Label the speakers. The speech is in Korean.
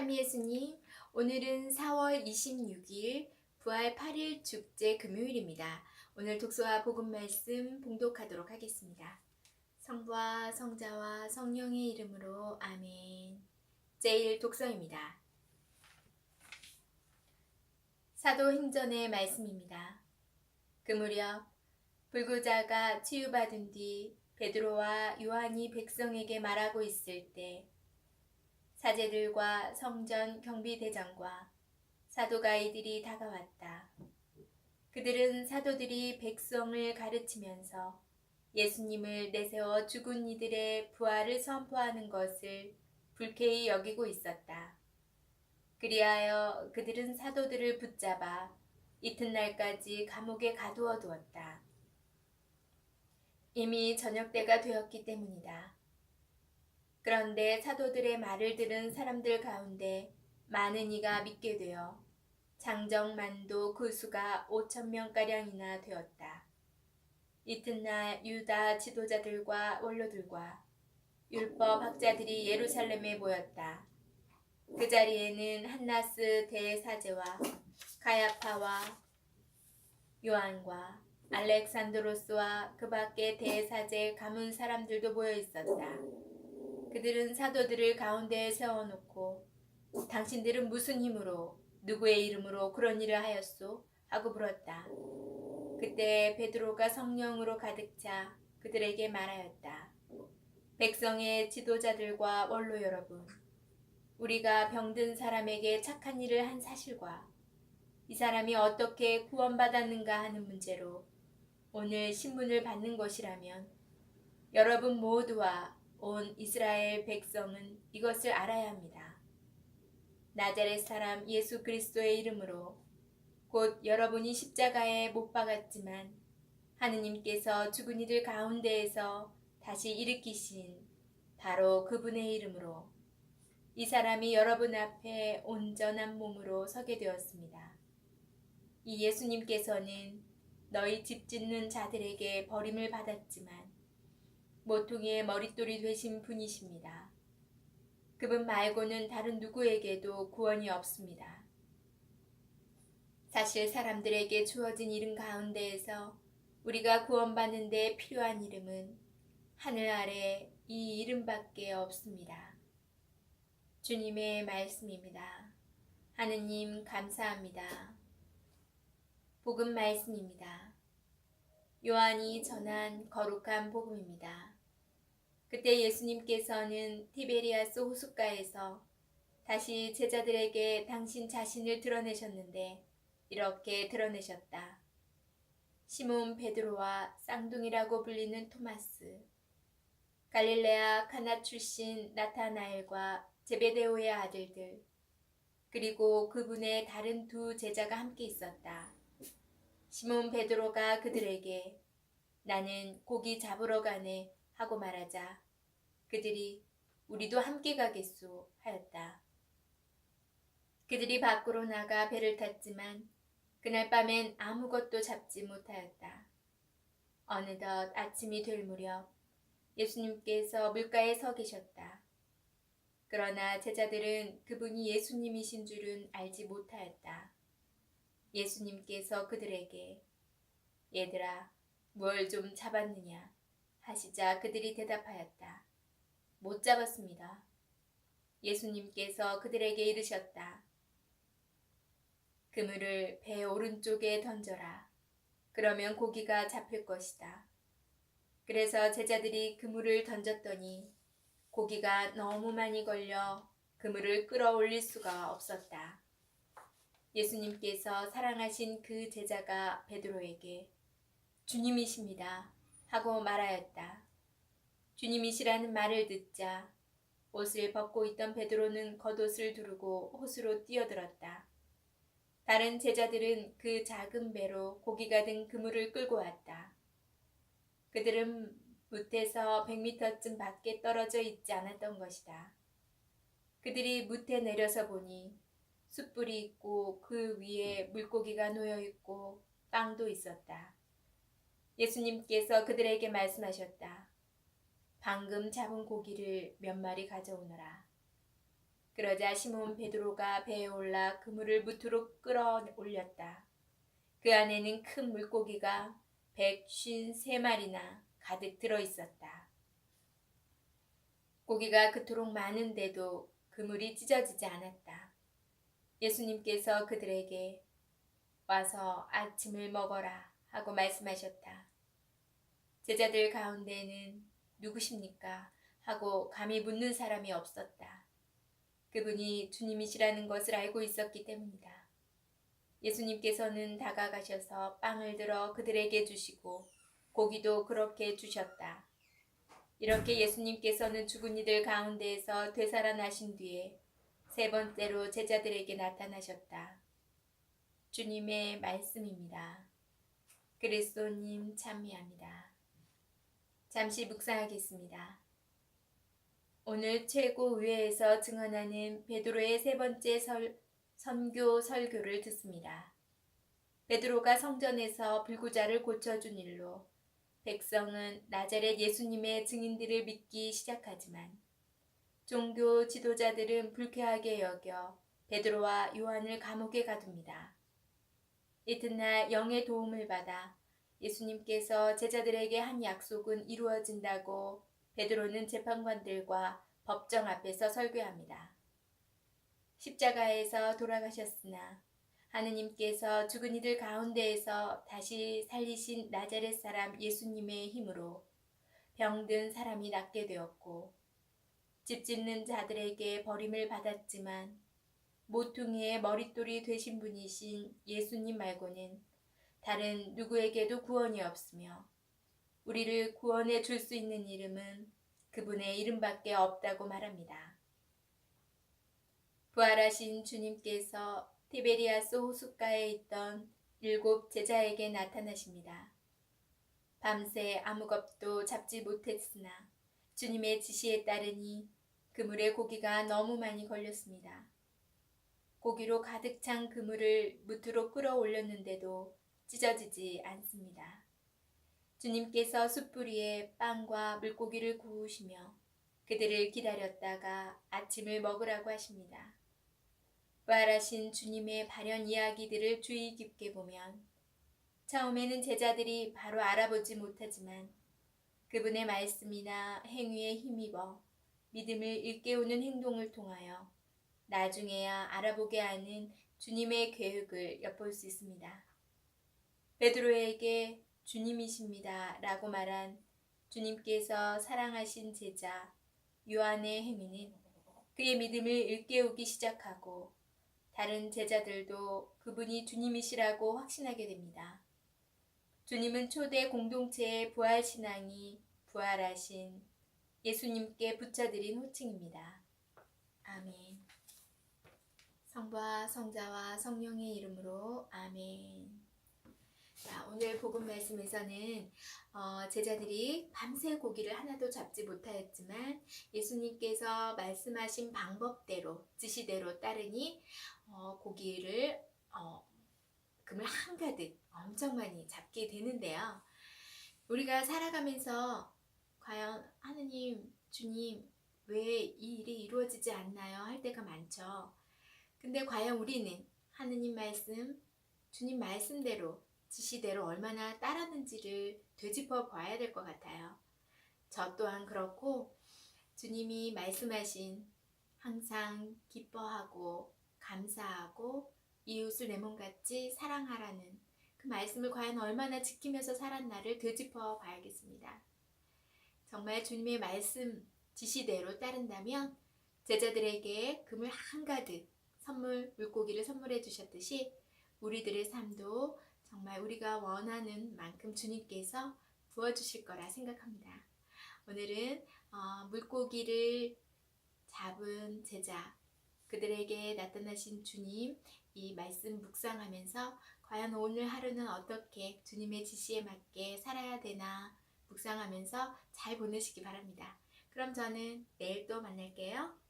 Speaker 1: 참예수님, 오늘은 4월 26일 부활 8일 축제 금요일입니다. 오늘 독서와 복음 말씀 봉독하도록 하겠습니다. 성부와 성자와 성령의 이름으로 아멘. 제1 독서입니다. 사도행전의 말씀입니다. 그 무렵 불구자가 치유받은 뒤 베드로와 요한이 백성에게 말하고 있을 때 사제들과 성전 경비대장과 사도가이들이 다가왔다. 그들은 사도들이 백성을 가르치면서 예수님을 내세워 죽은 이들의 부활을 선포하는 것을 불쾌히 여기고 있었다. 그리하여 그들은 사도들을 붙잡아 이튿날까지 감옥에 가두어 두었다. 이미 저녁 때가 되었기 때문이다. 그런데 사도들의 말을 들은 사람들 가운데 많은 이가 믿게 되어 장정만도 그 수가 5,000명가량이나 되었다. 이튿날 유다 지도자들과 원로들과 율법 학자들이 예루살렘에 모였다. 그 자리에는 한나스 대사제와 가야파와 요한과 알렉산드로스와 그 밖에 대사제 가문 사람들도 모여 있었다. 그들은 사도들을 가운데에 세워놓고 당신들은 무슨 힘으로 누구의 이름으로 그런 일을 하였소? 하고 물었다. 그때 베드로가 성령으로 가득 차 그들에게 말하였다. 백성의 지도자들과 원로 여러분, 우리가 병든 사람에게 착한 일을 한 사실과 이 사람이 어떻게 구원받았는가 하는 문제로 오늘 신문을 받는 것이라면 여러분 모두와 온 이스라엘 백성은 이것을 알아야 합니다. 나자렛 사람 예수 그리스도의 이름으로 곧 여러분이 십자가에 못 박았지만 하느님께서 죽은 이들 가운데에서 다시 일으키신 바로 그분의 이름으로 이 사람이 여러분 앞에 온전한 몸으로 서게 되었습니다. 이 예수님께서는 너희 집 짓는 자들에게 버림을 받았지만 모퉁이의 머릿돌이 되신 분이십니다. 그분 말고는 다른 누구에게도 구원이 없습니다. 사실 사람들에게 주어진 이름 가운데에서 우리가 구원받는 데 필요한 이름은 하늘 아래 이 이름밖에 없습니다. 주님의 말씀입니다. 하느님 감사합니다. 복음 말씀입니다. 요한이 전한 거룩한 복음입니다. 그때 예수님께서는 티베리아스 호숫가에서 다시 제자들에게 당신 자신을 드러내셨는데 이렇게 드러내셨다. 시몬 베드로와 쌍둥이라고 불리는 토마스, 갈릴레아 가나 출신 나타나엘과 제베데오의 아들들, 그리고 그분의 다른 두 제자가 함께 있었다. 시몬 베드로가 그들에게 나는 고기 잡으러 가네 하고 말하자 그들이 우리도 함께 가겠소 하였다. 그들이 밖으로 나가 배를 탔지만 그날 밤엔 아무것도 잡지 못하였다. 어느덧 아침이 될 무렵 예수님께서 물가에 서 계셨다. 그러나 제자들은 그분이 예수님이신 줄은 알지 못하였다. 예수님께서 그들에게 얘들아 뭘 좀 잡았느냐 하시자 그들이 대답하였다. 못 잡았습니다. 예수님께서 그들에게 이르셨다. 그물을 배 오른쪽에 던져라. 그러면 고기가 잡힐 것이다. 그래서 제자들이 그물을 던졌더니 고기가 너무 많이 걸려 그물을 끌어올릴 수가 없었다. 예수님께서 사랑하신 그 제자가 베드로에게 주님이십니다 하고 말하였다. 주님이시라는 말을 듣자 옷을 벗고 있던 베드로는 겉옷을 두르고 호수로 뛰어들었다. 다른 제자들은 그 작은 배로 고기가 든 그물을 끌고 왔다. 그들은 뭇에서 100m쯤 밖에 떨어져 있지 않았던 것이다. 그들이 뭇에 내려서 보니 숯불이 있고 그 위에 물고기가 놓여 있고 빵도 있었다. 예수님께서 그들에게 말씀하셨다. 방금 잡은 고기를 몇 마리 가져오너라. 그러자 시몬 베드로가 배에 올라 그물을 무트로 끌어올렸다. 그 안에는 큰 물고기가 153마리나 가득 들어있었다. 고기가 그토록 많은데도 그물이 찢어지지 않았다. 예수님께서 그들에게 와서 아침을 먹어라 하고 말씀하셨다. 제자들 가운데는 누구십니까? 하고 감히 묻는 사람이 없었다. 그분이 주님이시라는 것을 알고 있었기 때문이다. 예수님께서는 다가가셔서 빵을 들어 그들에게 주시고 고기도 그렇게 주셨다. 이렇게 예수님께서는 죽은 이들 가운데에서 되살아나신 뒤에 세 번째로 제자들에게 나타나셨다. 주님의 말씀입니다. 그리스도님 찬미합니다. 잠시 묵상하겠습니다. 오늘 최고의회에서 증언하는 베드로의 세 번째 설교를 듣습니다. 베드로가 성전에서 불구자를 고쳐준 일로 백성은 나자렛 예수님의 증인들을 믿기 시작하지만 종교 지도자들은 불쾌하게 여겨 베드로와 요한을 감옥에 가둡니다. 이튿날 영의 도움을 받아 예수님께서 제자들에게 한 약속은 이루어진다고 베드로는 재판관들과 법정 앞에서 설교합니다. 십자가에서 돌아가셨으나 하느님께서 죽은 이들 가운데에서 다시 살리신 나자렛 사람 예수님의 힘으로 병든 사람이 낫게 되었고 집 짓는 자들에게 버림을 받았지만 모퉁이의 머릿돌이 되신 분이신 예수님 말고는 다른 누구에게도 구원이 없으며 우리를 구원해 줄 수 있는 이름은 그분의 이름밖에 없다고 말합니다. 부활하신 주님께서 티베리아스 호숫가에 있던 7 제자에게 나타나십니다. 밤새 아무것도 잡지 못했으나 주님의 지시에 따르니 그물에 고기가 너무 많이 걸렸습니다. 고기로 가득 찬 그물을 무트로 끌어올렸는데도 찢어지지 않습니다. 주님께서 숯불 위에 빵과 물고기를 구우시며 그들을 기다렸다가 아침을 먹으라고 하십니다. 부활하신 주님의 발현 이야기들을 주의 깊게 보면 처음에는 제자들이 바로 알아보지 못하지만 그분의 말씀이나 행위에 힘입어 믿음을 일깨우는 행동을 통하여 나중에야 알아보게 하는 주님의 계획을 엿볼 수 있습니다. 베드로에게 주님이십니다 라고 말한 주님께서 사랑하신 제자 요한의 행위는 그의 믿음을 일깨우기 시작하고 다른 제자들도 그분이 주님이시라고 확신하게 됩니다. 주님은 초대 공동체의 부활신앙이 부활하신 예수님께 붙여드린 호칭입니다. 아멘. 성부와 성자와 성령의 이름으로 아멘. 자, 오늘 복음 말씀에서는 제자들이 밤새 고기를 하나도 잡지 못하였지만 예수님께서 말씀하신 방법대로 지시대로 따르니 고기를 그물 한가득 엄청 많이 잡게 되는데요. 우리가 살아가면서 과연 하느님, 주님 왜 이 일이 이루어지지 않나요? 할 때가 많죠. 근데 과연 우리는 하느님 말씀, 주님 말씀대로 지시대로 얼마나 따랐는지를 되짚어 봐야 될 것 같아요. 저 또한 그렇고 주님이 말씀하신 항상 기뻐하고 감사하고 이웃을 내 몸같이 사랑하라는 그 말씀을 과연 얼마나 지키면서 살았나를 되짚어 봐야겠습니다. 정말 주님의 말씀 지시대로 따른다면 제자들에게 그물 한가득 물고기를 선물해 주셨듯이 우리들의 삶도 정말 우리가 원하는 만큼 주님께서 부어주실 거라 생각합니다. 오늘은 물고기를 잡은 제자, 그들에게 나타나신 주님, 이 말씀 묵상하면서 과연 오늘 하루는 어떻게 주님의 지시에 맞게 살아야 되나 묵상하면서 잘 보내시기 바랍니다. 그럼 저는 내일 또 만날게요.